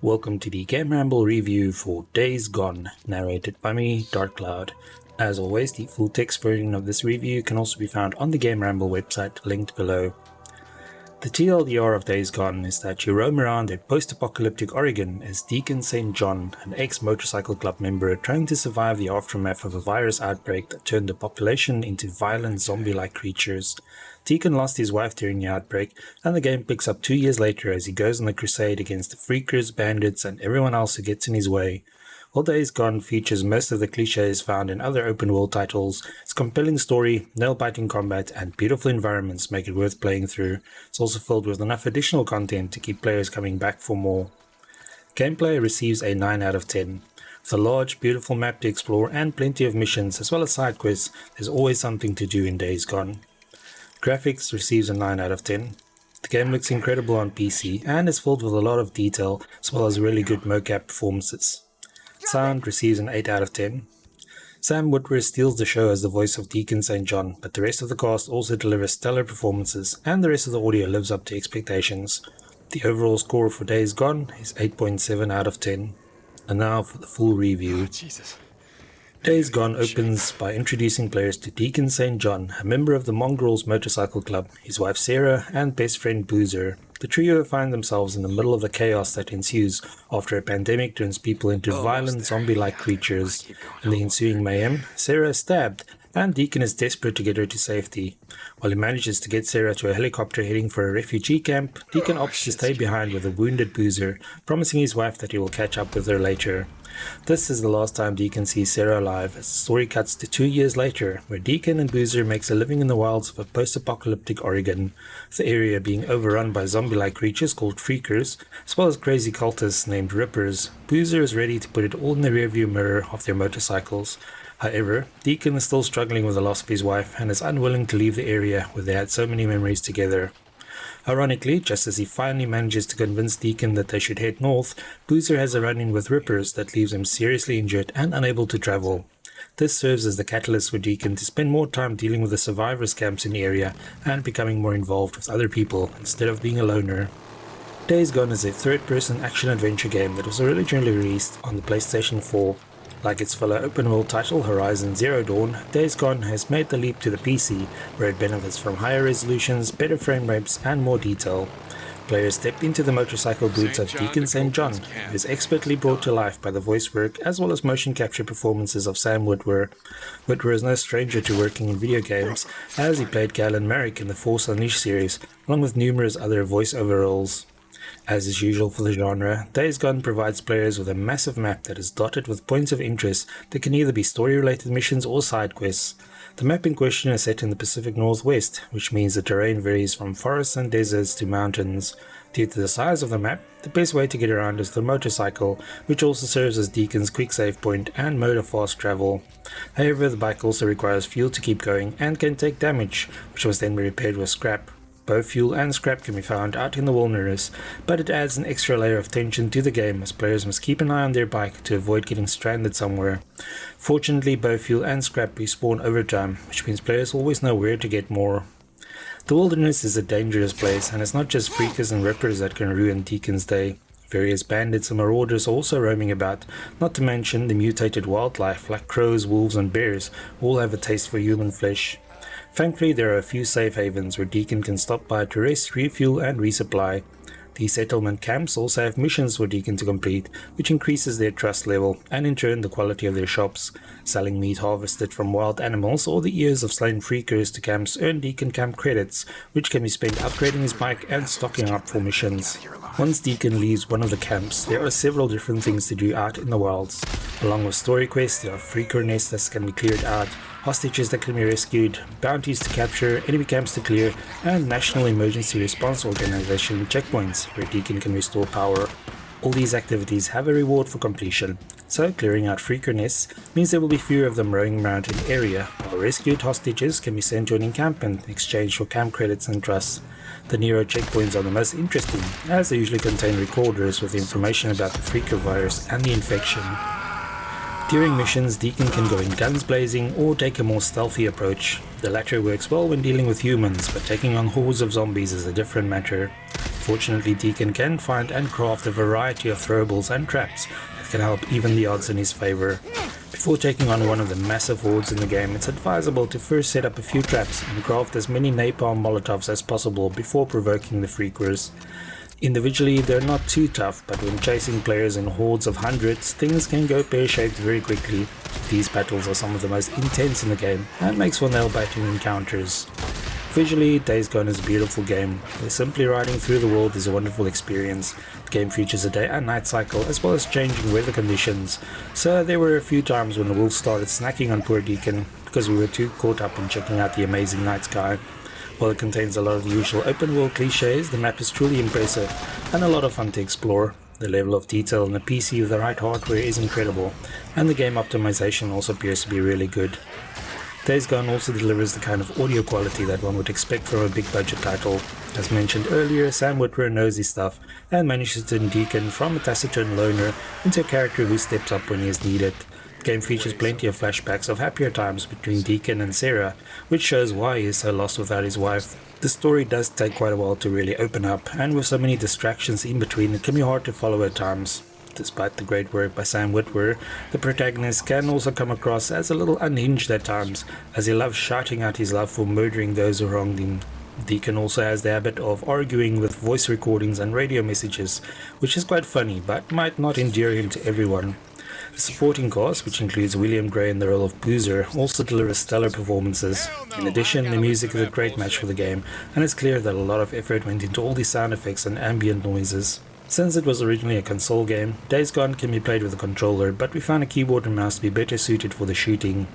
Welcome to the GameRamble review for Days Gone, narrated by me, Dark Cloud. As always, the full text version of this review can also be found on the GameRamble website, linked below. The TLDR of Days Gone is that you roam around a post-apocalyptic Oregon as Deacon St. John, an ex-motorcycle club member trying to survive the aftermath of a virus outbreak that turned the population into violent zombie-like creatures. Deacon lost his wife during the outbreak, and the game picks up 2 years later as he goes on a crusade against the freakers, bandits, and everyone else who gets in his way. While Days Gone features most of the cliches found in other open-world titles, its compelling story, nail-biting combat, and beautiful environments make it worth playing through. It's also filled with enough additional content to keep players coming back for more. Gameplay receives a 9 out of 10. With a large, beautiful map to explore and plenty of missions as well as side quests, there's always something to do in Days Gone. Graphics receives a 9 out of 10. The game looks incredible on PC and is filled with a lot of detail as well as really good mocap performances. Sound receives an 8 out of 10. Sam Witwer steals the show as the voice of Deacon St. John, but the rest of the cast also delivers stellar performances and the rest of the audio lives up to expectations. The overall score for Days Gone is 8.7 out of 10. And now for the full review. Days Gone opens by introducing players to Deacon St. John, a member of the Mongrels Motorcycle Club, his wife Sarah, and best friend Boozer. The trio find themselves in the middle of the chaos that ensues after a pandemic turns people into violent zombie-like creatures. In the ensuing mayhem, Sarah is stabbed, and Deacon is desperate to get her to safety. While he manages to get Sarah to a helicopter heading for a refugee camp, Deacon opts to stay behind with a wounded Boozer, promising his wife that he will catch up with her later. This is the last time Deacon sees Sarah alive, as the story cuts to 2 years later, where Deacon and Boozer makes a living in the wilds of a post-apocalyptic Oregon, the area being overrun by zombie-like creatures called freakers, as well as crazy cultists named Rippers. Boozer is ready to put it all in the rearview mirror of their motorcycles. However, Deacon is still struggling with the loss of his wife and is unwilling to leave the area where they had so many memories together. Ironically, just as he finally manages to convince Deacon that they should head north, Boozer has a run-in with Rippers that leaves him seriously injured and unable to travel. This serves as the catalyst for Deacon to spend more time dealing with the survivors camps in the area and becoming more involved with other people instead of being a loner. Days Gone is a third-person action-adventure game that was originally released on the PlayStation 4. Like its fellow open-world title Horizon Zero Dawn, Days Gone has made the leap to the PC, where it benefits from higher resolutions, better frame rates, and more detail. Players step into the motorcycle boots of Deacon St. John, who is expertly brought to life by the voice work as well as motion capture performances of Sam Witwer. Witwer is no stranger to working in video games, as he played Galen Marek in the Force Unleashed series, along with numerous other voice-over roles. As is usual for the genre, Days Gone provides players with a massive map that is dotted with points of interest that can either be story-related missions or side quests. The map in question is set in the Pacific Northwest, which means the terrain varies from forests and deserts to mountains. Due to the size of the map, the best way to get around is the motorcycle, which also serves as Deacon's quick save point and mode of fast travel. However, the bike also requires fuel to keep going and can take damage, which must then be repaired with scrap. Both fuel and scrap can be found out in the wilderness, but it adds an extra layer of tension to the game as players must keep an eye on their bike to avoid getting stranded somewhere. Fortunately, both fuel and scrap respawn over time, which means players always know where to get more. The wilderness is a dangerous place, and it's not just freakers and rippers that can ruin Deacon's day. Various bandits and marauders are also roaming about, not to mention the mutated wildlife like crows, wolves and bears, all have a taste for human flesh. Thankfully, there are a few safe havens where Deacon can stop by to rest, refuel and resupply. These settlement camps also have missions for Deacon to complete, which increases their trust level and in turn the quality of their shops. Selling meat harvested from wild animals or the ears of slain freakers to camps earn Deacon camp credits, which can be spent upgrading his bike and stocking up for missions. Once Deacon leaves one of the camps, there are several different things to do out in the wilds. Along with story quests, there are freaker nests that can be cleared out, hostages that can be rescued, bounties to capture, enemy camps to clear, and National Emergency Response Organization checkpoints where Deacon can restore power. All these activities have a reward for completion, so clearing out freaker nests means there will be fewer of them roaming around in the area, while rescued hostages can be sent to an encampment in exchange for camp credits and trusts. The Nero checkpoints are the most interesting, as they usually contain recorders with information about the freaker virus and the infection. During missions, Deacon can go in guns blazing or take a more stealthy approach. The latter works well when dealing with humans, but taking on hordes of zombies is a different matter. Fortunately, Deacon can find and craft a variety of throwables and traps that can help even the odds in his favor. Before taking on one of the massive hordes in the game, it's advisable to first set up a few traps and craft as many napalm molotovs as possible before provoking the freakers. Individually, they're not too tough, but when chasing players in hordes of hundreds, things can go pear-shaped very quickly. These battles are some of the most intense in the game, and makes for nail-biting encounters. Visually, Days Gone is a beautiful game, where simply riding through the world is a wonderful experience. The game features a day and night cycle, as well as changing weather conditions, so there were a few times when the wolves started snacking on poor Deacon, because we were too caught up in checking out the amazing night sky. While it contains a lot of the usual open world cliches, the map is truly impressive and a lot of fun to explore. The level of detail in a PC with the right hardware is incredible, and the game optimization also appears to be really good. Days Gone also delivers the kind of audio quality that one would expect from a big budget title. As mentioned earlier, Sam Witwer knows his stuff and manages to turn Deacon from a taciturn loner into a character who steps up when he is needed. The game features plenty of flashbacks of happier times between Deacon and Sarah, which shows why he is so lost without his wife. The story does take quite a while to really open up, and with so many distractions in between, it can be hard to follow at times. Despite the great work by Sam Witwer, the protagonist can also come across as a little unhinged at times, as he loves shouting out his love for murdering those who wronged him. Deacon also has the habit of arguing with voice recordings and radio messages, which is quite funny, but might not endear him to everyone. The supporting cast, which includes William Gray in the role of Boozer, also delivers stellar performances. In addition, the music is a great match for the game, and it's clear that a lot of effort went into all the sound effects and ambient noises. Since it was originally a console game, Days Gone can be played with a controller, but we found a keyboard and mouse to be better suited for the shooting.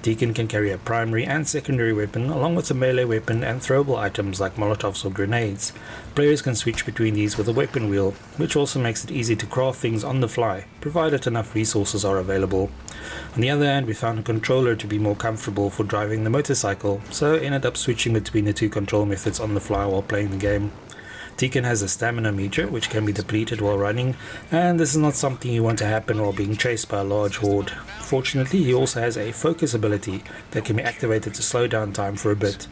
Deacon can carry a primary and secondary weapon, along with a melee weapon and throwable items like molotovs or grenades. Players can switch between these with a weapon wheel, which also makes it easy to craft things on the fly, provided enough resources are available. On the other hand, we found a controller to be more comfortable for driving the motorcycle, so ended up switching between the two control methods on the fly while playing the game. Deacon has a stamina meter which can be depleted while running, and this is not something you want to happen while being chased by a large horde. Fortunately, he also has a focus ability that can be activated to slow down time for a bit.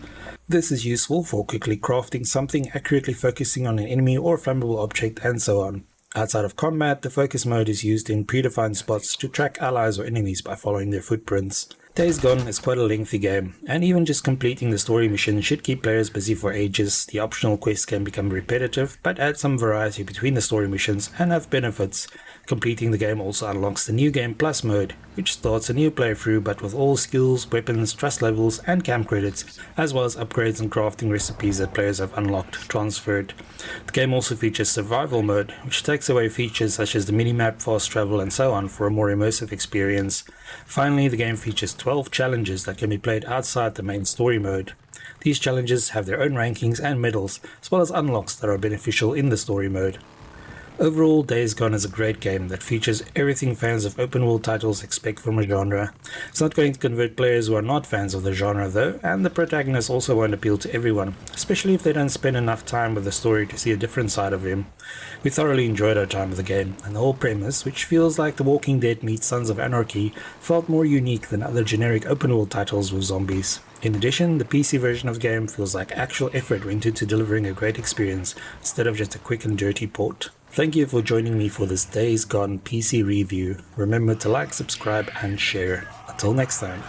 This is useful for quickly crafting something, accurately focusing on an enemy or flammable object, and so on. Outside of combat, the focus mode is used in predefined spots to track allies or enemies by following their footprints. Days Gone is quite a lengthy game, and even just completing the story mission should keep players busy for ages. The optional quests can become repetitive, but add some variety between the story missions and have benefits. Completing the game also unlocks the New Game Plus mode, which starts a new playthrough but with all skills, weapons, trust levels and camp credits, as well as upgrades and crafting recipes that players have unlocked transferred. The game also features survival mode, which takes away features such as the minimap, fast travel and so on for a more immersive experience. Finally, the game features 12 challenges that can be played outside the main story mode. These challenges have their own rankings and medals, as well as unlocks that are beneficial in the story mode. Overall, Days Gone is a great game that features everything fans of open world titles expect from a genre. It's not going to convert players who are not fans of the genre though, and the protagonist also won't appeal to everyone, especially if they don't spend enough time with the story to see a different side of him. We thoroughly enjoyed our time with the game, and the whole premise, which feels like The Walking Dead meets Sons of Anarchy, felt more unique than other generic open world titles with zombies. In addition, the PC version of the game feels like actual effort went into delivering a great experience, instead of just a quick and dirty port. Thank you for joining me for this Days Gone PC review. Remember to like, subscribe and share. Until next time.